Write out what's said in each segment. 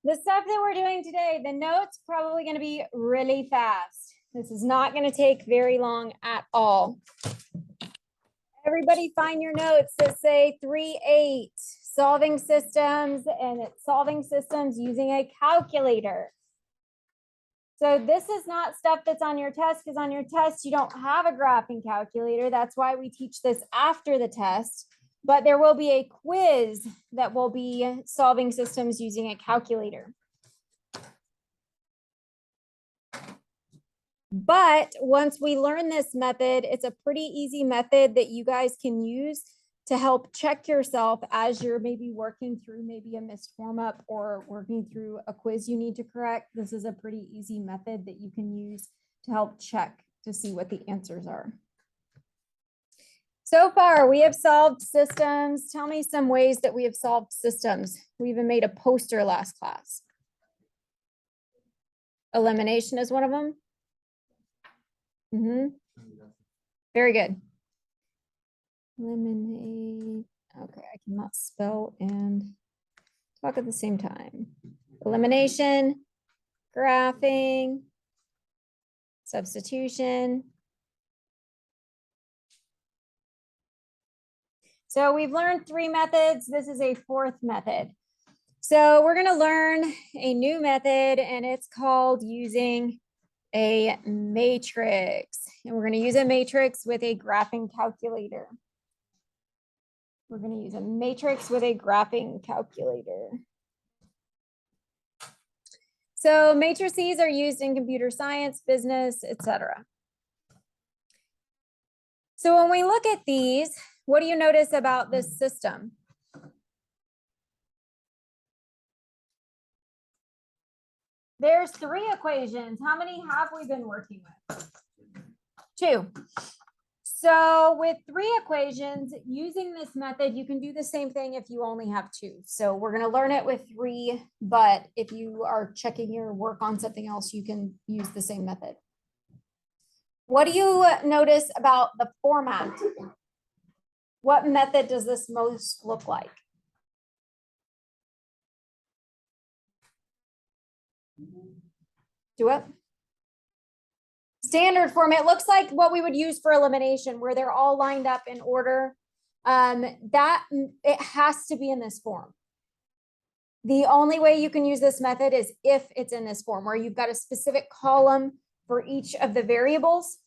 the stuff that we're doing today, the notes probably going to be really fast. This is not going to take very long at all. Everybody find your notes that say 3-8, solving systems, and it's solving systems using a calculator. So this is not stuff that's on your test, because on your test, you don't have a graphing calculator. That's why we teach this after the test. But there will be a quiz that will be solving systems using a calculator. But once we learn this method, it's a pretty easy method that you guys can use to help check yourself as you're maybe working through maybe a missed form up or working through a quiz you need to correct. This is a pretty easy method that you can use to help check to see what the answers are. So far, we have solved systems. Tell me some ways that we have solved systems. We even made a poster last class. Elimination is one of them. Very good. Eliminate. Okay, I cannot spell and talk at the same time. Elimination, graphing, substitution. So we've learned 3 methods. This is a 4th method. So we're going to learn a new method, and it's called using a matrix. And we're going to use a matrix with a graphing calculator. We're going to use a matrix with a graphing calculator. So matrices are used in computer science, business, etc. So when we look at these, what do you notice about this system? There's 3 equations. How many have we been working with? 2. So with 3 equations, using this method, you can do the same thing if you only have 2. So we're going to learn it with 3, but if you are checking your work on something else, you can use the same method. What do you notice about the format? What method does this most look like? Do it. Standard form. It looks like what we would use for elimination, where they're all lined up in order. That it has to be in this form. The only way you can use this method is if it's in this form, where you've got a specific column for each of the variables,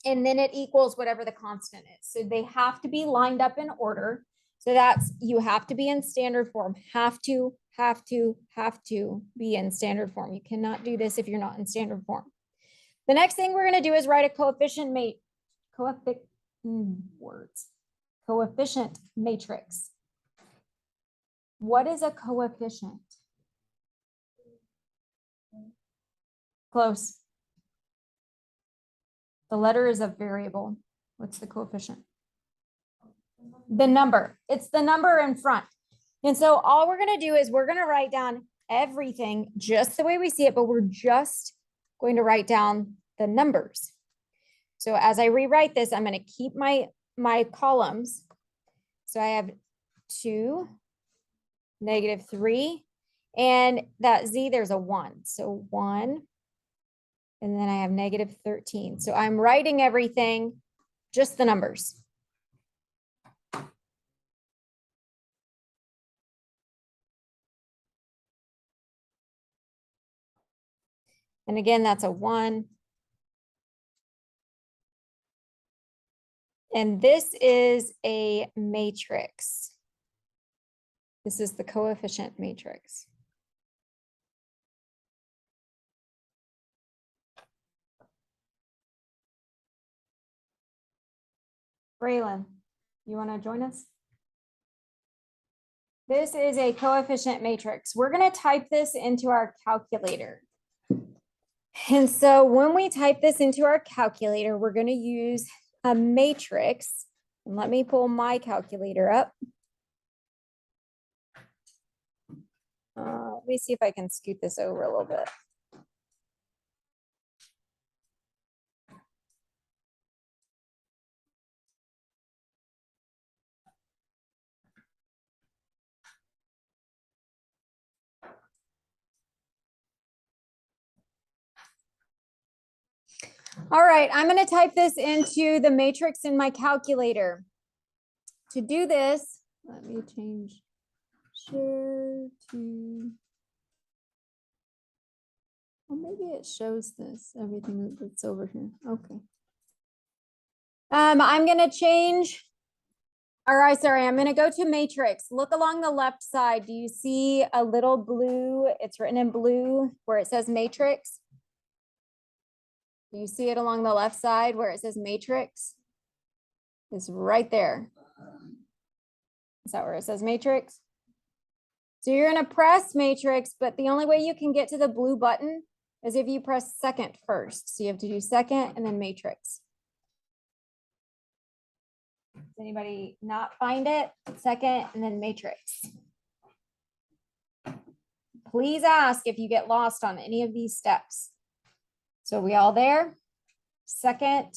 and then it equals whatever the constant is. So they have to be lined up in order. So that's, you have to be in standard form. Have to be in standard form. You cannot do this if you're not in standard form. The next thing we're going to do is write a coefficient matrix. What is a coefficient? Close. The letter is a variable. What's the coefficient? The number. It's the number in front. And so all we're going to do is we're going to write down everything just the way we see it, but we're just going to write down the numbers. So as I rewrite this, I'm going to keep my columns. So I have 2, -3, and that Z, there's a 1. So 1, and then I have -13. So I'm writing everything, just the numbers. And again, that's a 1. And this is a matrix. This is the coefficient matrix. Braylon, you want to join us? This is a coefficient matrix. We're going to type this into our calculator. And so when we type this into our calculator, we're going to use a matrix. And let me pull my calculator up. Let me see if I can scoot this over a little bit. All right, I'm going to type this into the matrix in my calculator. To do this, let me change share to, well, maybe it shows this, everything that's over here. Okay. I'm going to change, all right, sorry, I'm going to go to matrix. Look along the left side. Do you see a little blue? It's written in blue where it says matrix. Do you see it along the left side where it says matrix? It's right there. Is that where it says matrix? So you're going to press matrix, but the only way you can get to the blue button is if you press second first. So you have to do second and then matrix. Does anybody not find it? Second and then matrix. Please ask if you get lost on any of these steps. So we all there? Second,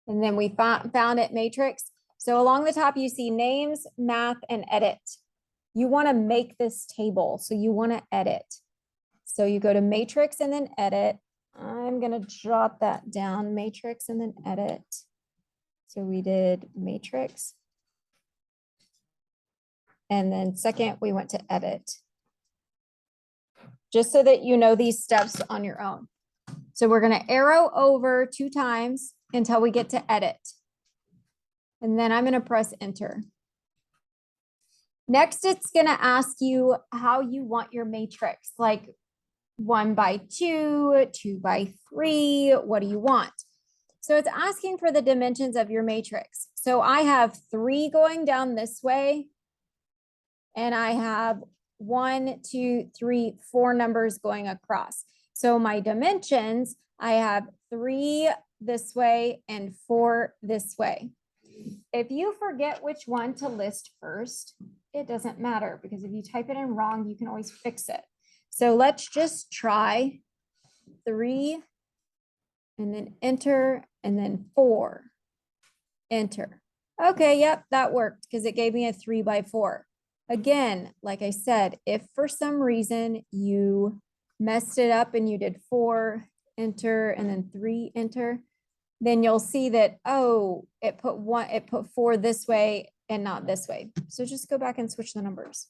and then we found it matrix. So along the top, you see names, math, and edit. You want to make this table, so you want to edit. So you go to matrix and then edit. I'm going to jot that down, matrix and then edit. So we did matrix. And then second, we went to edit. Just so that you know these steps on your own. So we're going to arrow over 2 times until we get to edit. And then I'm going to press enter. Next, it's going to ask you how you want your matrix, like 1 by 2, 2 by 3. What do you want? So it's asking for the dimensions of your matrix. So I have 3 going down this way. And I have 1, 2, 3, 4 numbers going across. So my dimensions, I have 3 this way and 4 this way. If you forget which one to list first, it doesn't matter because if you type it in wrong, you can always fix it. So let's just try 3 and then enter and then 4, enter. Okay, yep, that worked because it gave me a 3 by 4. Again, like I said, if for some reason you messed it up and you did 4, enter, and then 3, enter, then you'll see that, oh, it put 4 this way and not this way. So just go back and switch the numbers.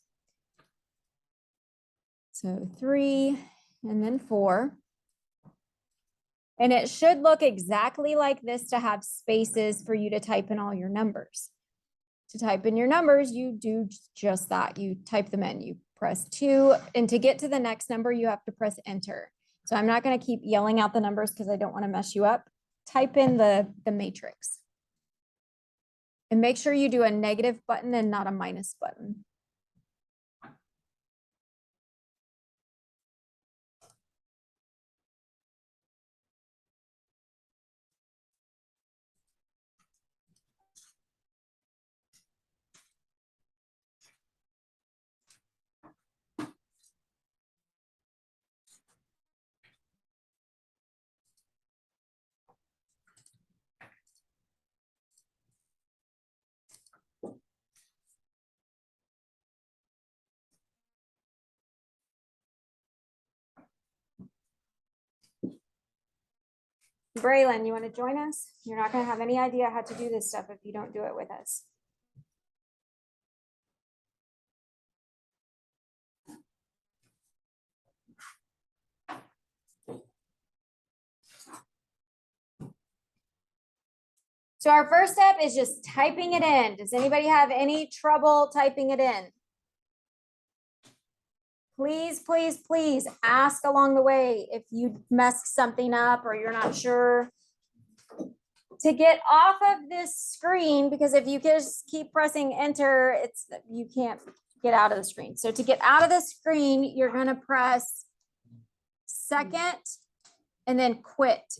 So 3 and then 4. And it should look exactly like this to have spaces for you to type in all your numbers. To type in your numbers, you do just that. You type them in, you press 2, and to get to the next number, you have to press enter. So I'm not going to keep yelling out the numbers because I don't want to mess you up. Type in the matrix. And make sure you do a negative button and not a minus button. Braylon, you want to join us? You're not going to have any idea how to do this stuff if you don't do it with us. So our first step is just typing it in. Does anybody have any trouble typing it in? Please, please, please ask along the way if you messed something up or you're not sure. To get off of this screen, because if you just keep pressing enter, you can't get out of the screen. So to get out of the screen, you're going to press second and then quit.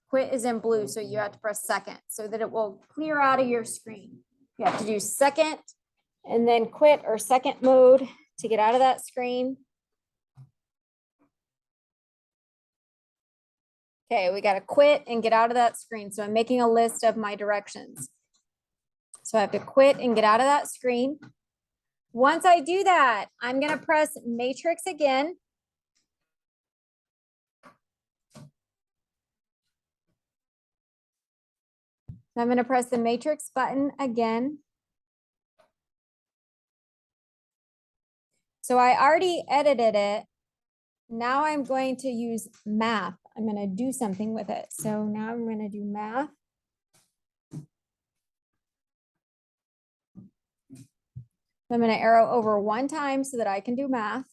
Quit is in blue, so you have to press second so that it will clear out of your screen. You have to do second and then quit or second mode to get out of that screen. Okay, we got to quit and get out of that screen. So I'm making a list of my directions. So I have to quit and get out of that screen. Once I do that, I'm going to press matrix again. I'm going to press the matrix button again. So I already edited it. Now I'm going to use math. I'm going to do something with it. So now I'm going to do math. I'm going to arrow over one time so that I can do math.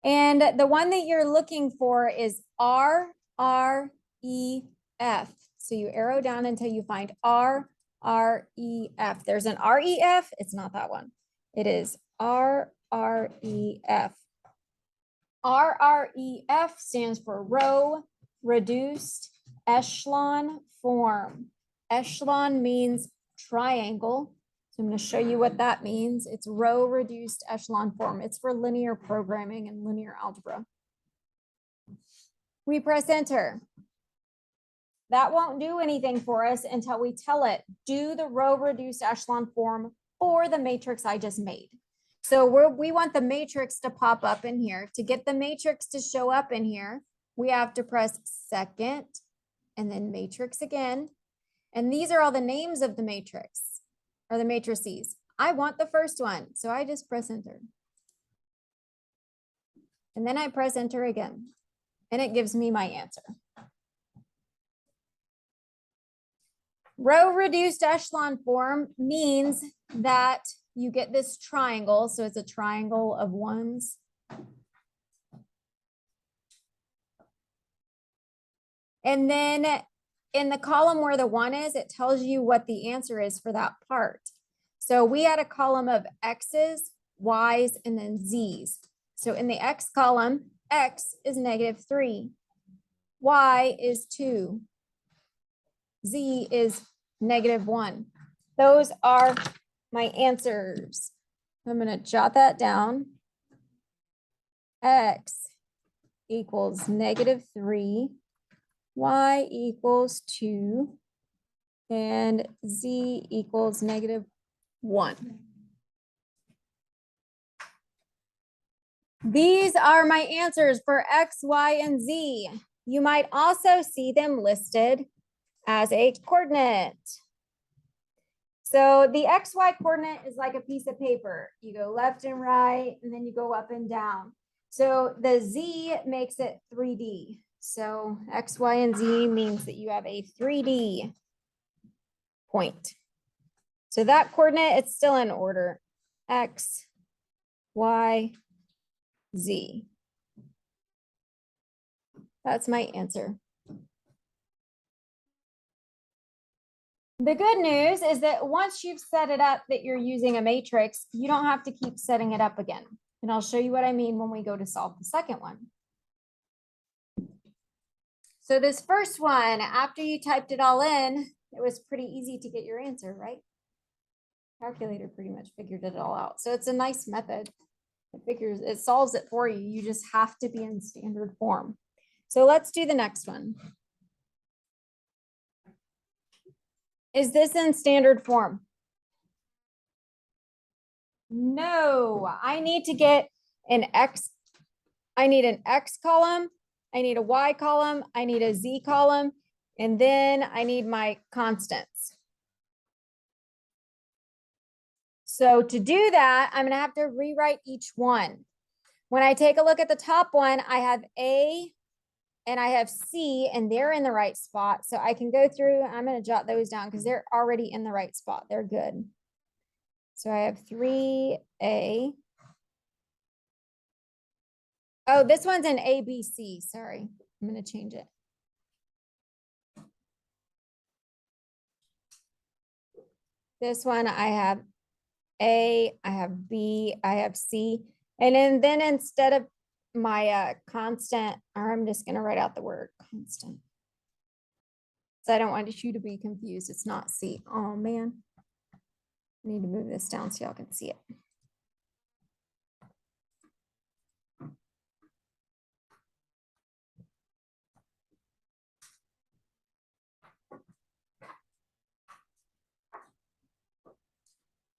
And the one that you're looking for is R, R, E, F. So you arrow down until you find R, R, E, F. There's an R, E, F. It's not that one. It is R, R, E, F. R, R, E, F stands for row reduced echelon form. Echelon means triangle. So I'm going to show you what that means. It's row reduced echelon form. It's for linear programming and linear algebra. We press enter. That won't do anything for us until we tell it, do the row reduced echelon form for the matrix I just made. So we want the matrix to pop up in here. To get the matrix to show up in here, we have to press second and then matrix again. And these are all the names of the matrix or the matrices. I want the first one, so I just press enter. And then I press enter again, and it gives me my answer. Row reduced echelon form means that you get this triangle. So it's a triangle of ones. And then in the column where the one is, it tells you what the answer is for that part. So we had a column of X's, Y's, and then Z's. So in the X column, X is -3, Y is 2, Z is -1. Those are my answers. I'm going to jot that down. X equals -3, Y equals 2, and Z equals -1. These are my answers for X, Y, and Z. You might also see them listed as a coordinate. So the XY coordinate is like a piece of paper. You go left and right, and then you go up and down. So the Z makes it 3D. So X, Y, and Z means that you have a 3D point. So that coordinate, it's still in order. X, Y, Z. That's my answer. The good news is that once you've set it up that you're using a matrix, you don't have to keep setting it up again. And I'll show you what I mean when we go to solve the second one. So this first one, after you typed it all in, it was pretty easy to get your answer, right? Calculator pretty much figured it all out. So it's a nice method. It solves it for you. You just have to be in standard form. So let's do the next one. Is this in standard form? No, I need to get an X. I need an X column. I need a Y column. I need a Z column. And then I need my constants. So to do that, I'm going to have to rewrite each one. When I take a look at the top one, I have A and I have C, and they're in the right spot. So I can go through, I'm going to jot those down because they're already in the right spot. They're good. So I have 3A. Oh, this one's an ABC. Sorry, I'm going to change it. This one I have A, I have B, I have C. And then instead of my constant, or I'm just going to write out the word constant. So I don't want you to be confused. It's not C. Oh, man. I need to move this down so y'all can see it.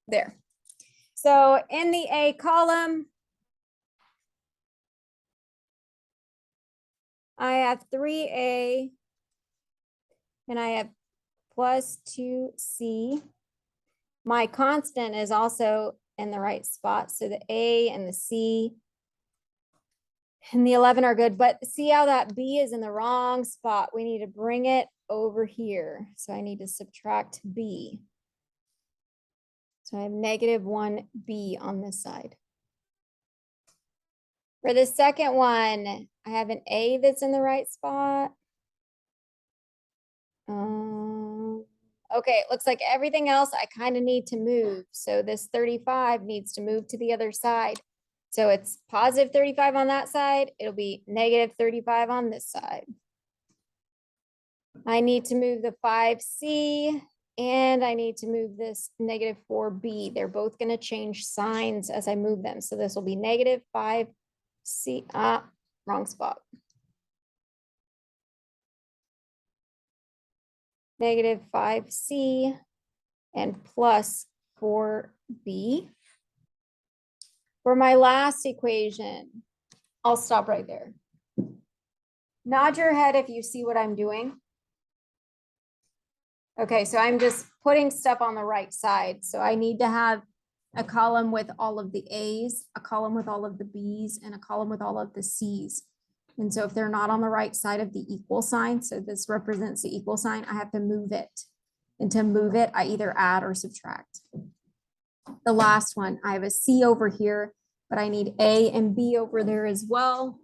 There. So in the A column, I have 3A and I have plus 2c. My constant is also in the right spot. So the a and the c and the 11 are good, but see how that b is in the wrong spot. We need to bring it over here. So I need to subtract b. So I have negative 1b on this side. For the second one, I have an a that's in the right spot. Okay, it looks like everything else I kind of need to move. So this 35 needs to move to the other side. So it's positive 35 on that side. It'll be negative 35 on this side. I need to move the 5C and I need to move this negative 4B. They're both going to change signs as I move them. So this will be negative 5C. Wrong spot. Negative 5C and plus 4B. For my last equation, I'll stop right there. Nod your head if you see what I'm doing. Okay, so I'm just putting stuff on the right side. So I need to have a column with all of the A's, a column with all of the B's, and a column with all of the C's. And so if they're not on the right side of the equal sign, so this represents the equal sign, I have to move it. And to move it, I either add or subtract. The last one, I have a C over here, but I need A and B over there as well.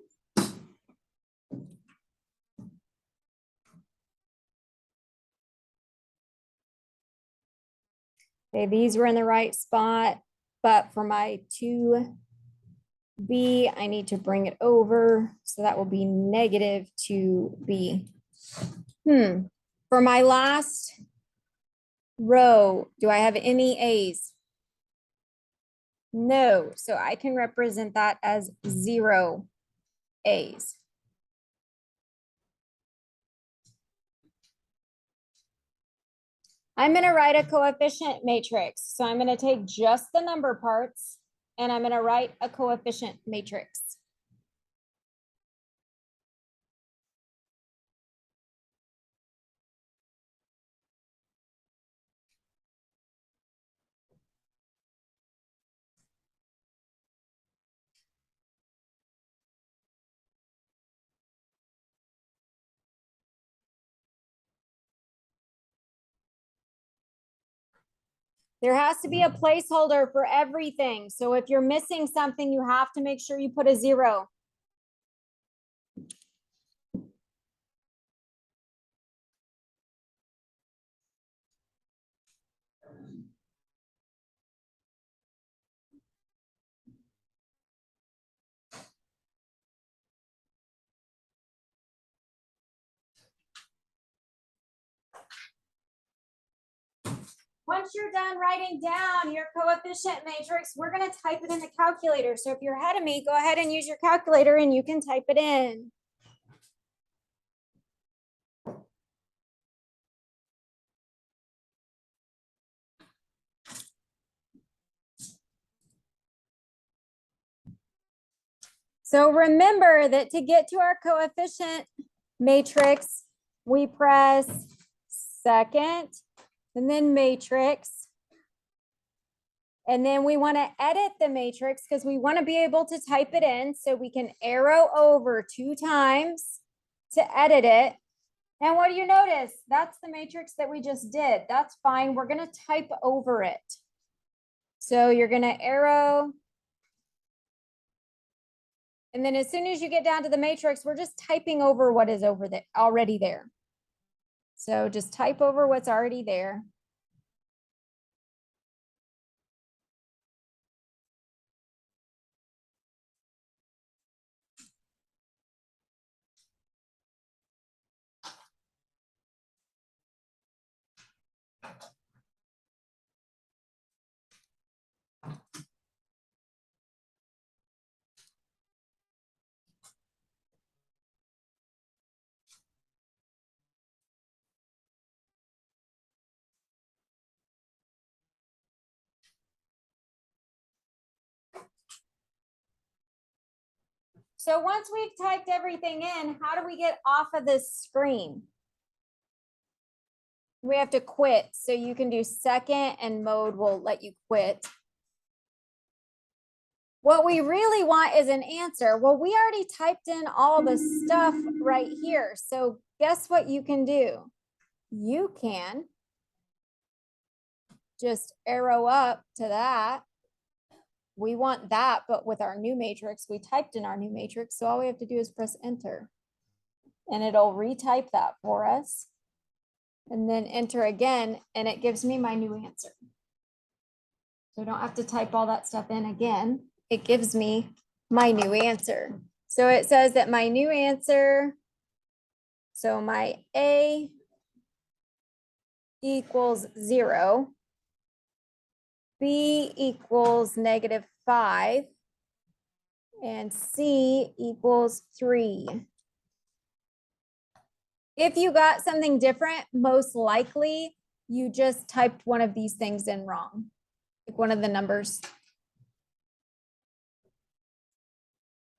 Okay, these were in the right spot, but for my 2B, I need to bring it over. So that will be negative 2B. For my last row, do I have any A's? No, so I can represent that as 0 A's. I'm going to write a coefficient matrix. So I'm going to take just the number parts and I'm going to write a coefficient matrix. There has to be a placeholder for everything. So if you're missing something, you have to make sure you put a 0. Once you're done writing down your coefficient matrix, we're going to type it in the calculator. So if you're ahead of me, go ahead and use your calculator and you can type it in. So remember that to get to our coefficient matrix, we press second and then matrix. And then we want to edit the matrix because we want to be able to type it in. So we can arrow over 2 times to edit it. And what do you notice? That's the matrix that we just did. That's fine. We're going to type over it. So you're going to arrow. And then as soon as you get down to the matrix, we're just typing over what is over there already there. So just type over what's already there. So once we've typed everything in, how do we get off of this screen? We have to quit. So you can do second and mode will let you quit. What we really want is an answer. Well, we already typed in all the stuff right here. So guess what you can do? You can just arrow up to that. We want that, but with our new matrix, we typed in our new matrix. So all we have to do is press enter and it'll retype that for us. And then enter again, and it gives me my new answer. So I don't have to type all that stuff in again. It gives me my new answer. So it says that my new answer, so my A equals 0, B equals -5, and C equals 3. If you got something different, most likely you just typed one of these things in wrong, like one of the numbers.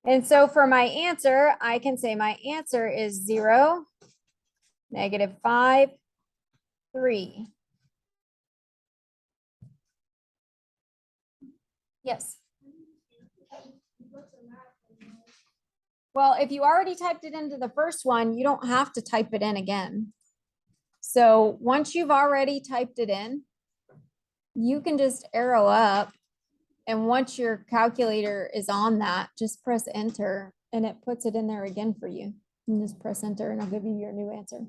And so for my answer, I can say my answer is 0, -5, 3. Yes. Well, if you already typed it into the first one, you don't have to type it in again. So once you've already typed it in, you can just arrow up. And once your calculator is on that, just press enter and it puts it in there again for you. And just press enter and I'll give you your new answer.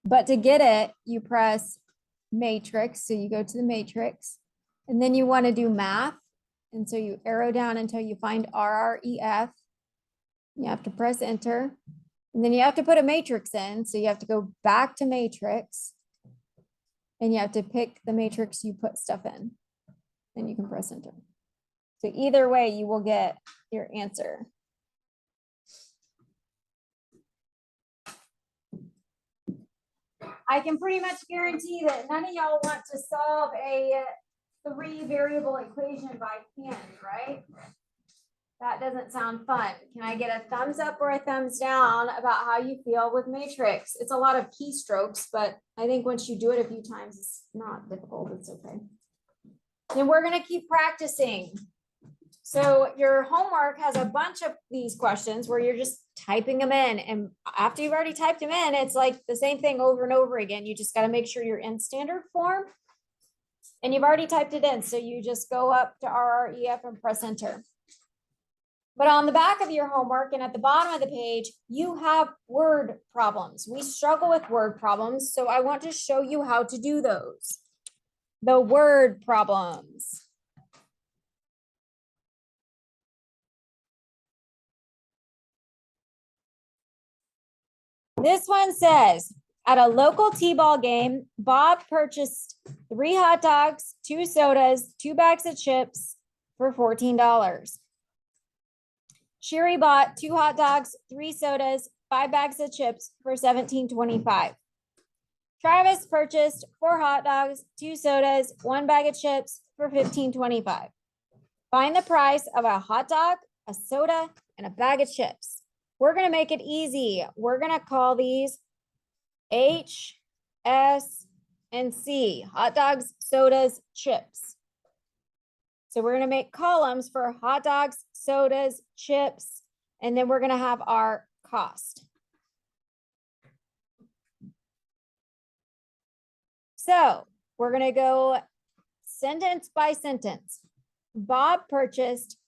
But to get it, you press matrix. So you go to the matrix and then you want to do math. And so you arrow down until you find RREF. You have to press enter. And then you have to put a matrix in. So you have to go back to matrix. And you have to pick the matrix you put stuff in. Then you can press enter. So either way, you will get your answer. I can pretty much guarantee that none of y'all want to solve a 3-variable equation by hand, right? That doesn't sound fun. Can I get a thumbs up or a thumbs down about how you feel with matrix? It's a lot of keystrokes, but I think once you do it a few times, it's not difficult. It's okay. And we're going to keep practicing. So your homework has a bunch of these questions where you're just typing them in. And after you've already typed them in, it's like the same thing over and over again. You just got to make sure you're in standard form. And you've already typed it in. So you just go up to RREF and press enter. But on the back of your homework and at the bottom of the page, you have word problems. We struggle with word problems. So I want to show you how to do those. The word problems. This one says, at a local T-ball game, Bob purchased 3 hot dogs, 2 sodas, 2 bags of chips for $14. Sherry bought 2 hot dogs, 3 sodas, 5 bags of chips for $17.25. Travis purchased 4 hot dogs, 2 sodas, 1 bag of chips for $15.25. Find the price of a hot dog, a soda, and a bag of chips. We're going to make it easy. We're going to call these H, S, and C. Hot dogs, sodas, chips. So we're going to make columns for hot dogs, sodas, chips, and then we're going to have our cost. So we're going to go sentence by sentence. Bob purchased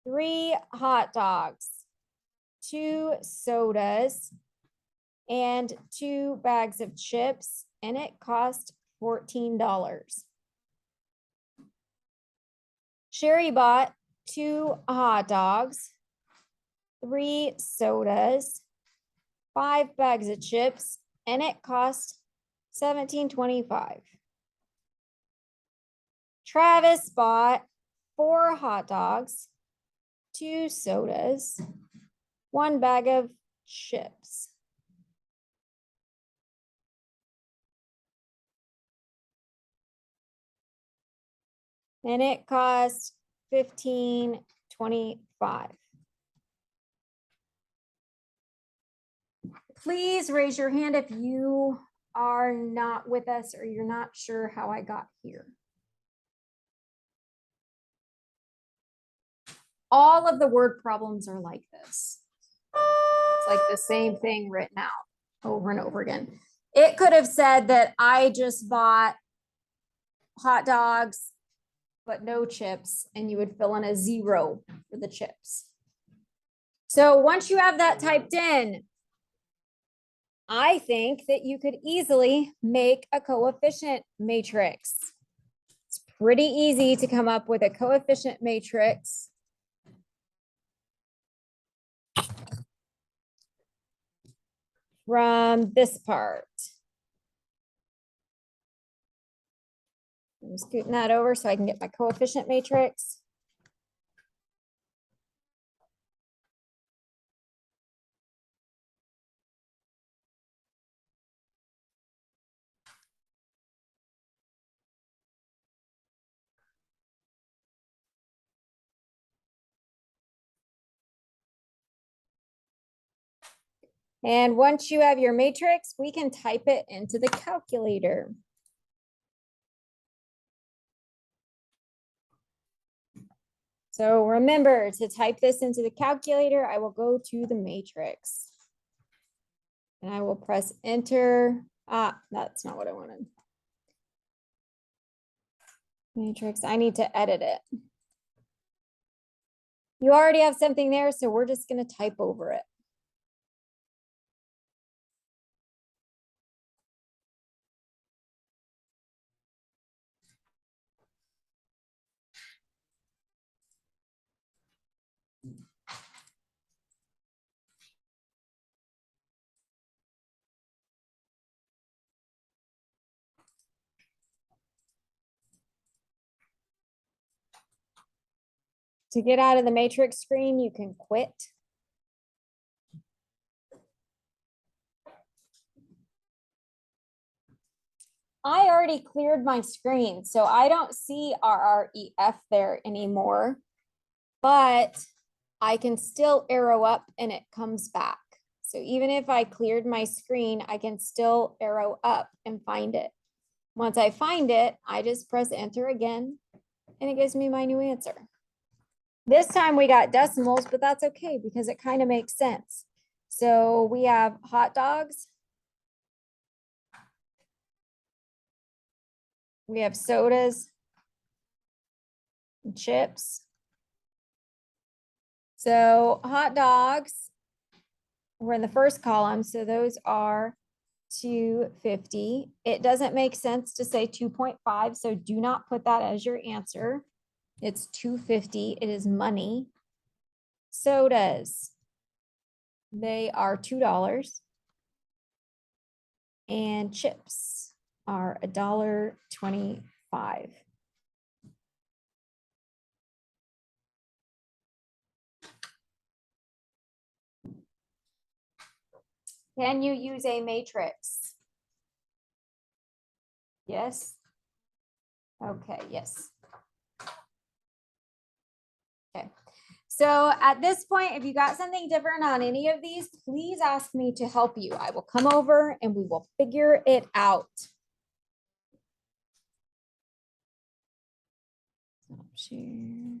3 hot dogs, 2 sodas, and 2 bags of chips, and it cost $14. Sherry bought 2 hot dogs, 3 sodas, 5 bags of chips, and it cost $17.25. Travis bought 4 hot dogs, 2 sodas, 1 bag of chips. And it cost $15.25. Please raise your hand if you are not with us or you're not sure how I got here. All of the word problems are like this. It's like the same thing written out over and over again. It could have said that I just bought hot dogs, but no chips, and you would fill in a 0 for the chips. So once you have that typed in, I think that you could easily make a coefficient matrix. It's pretty easy to come up with a coefficient matrix. From this part. I'm scooting that over so I can get my coefficient matrix. And once you have your matrix, we can type it into the calculator. So remember to type this into the calculator, I will go to the matrix. And I will press enter. Ah, that's not what I wanted. Matrix, I need to edit it. You already have something there, so we're just going to type over it. To get out of the matrix screen, you can quit. I already cleared my screen, so I don't see RREF there anymore, but I can still arrow up and it comes back. So even if I cleared my screen, I can still arrow up and find it. Once I find it, I just press enter again and it gives me my new answer. This time we got decimals, but that's okay because it kind of makes sense. So we have hot dogs. We have sodas and chips. So hot dogs, we're in the first column, so those are 250. It doesn't make sense to say 2.5, so do not put that as your answer. It's 250. It is money. Sodas, they are $2. And chips are $1.25. Can you use a matrix? Yes. Okay, yes. Okay. So at this point, if you got something different on any of these, please ask me to help you. I will come over and we will figure it out. Stop share.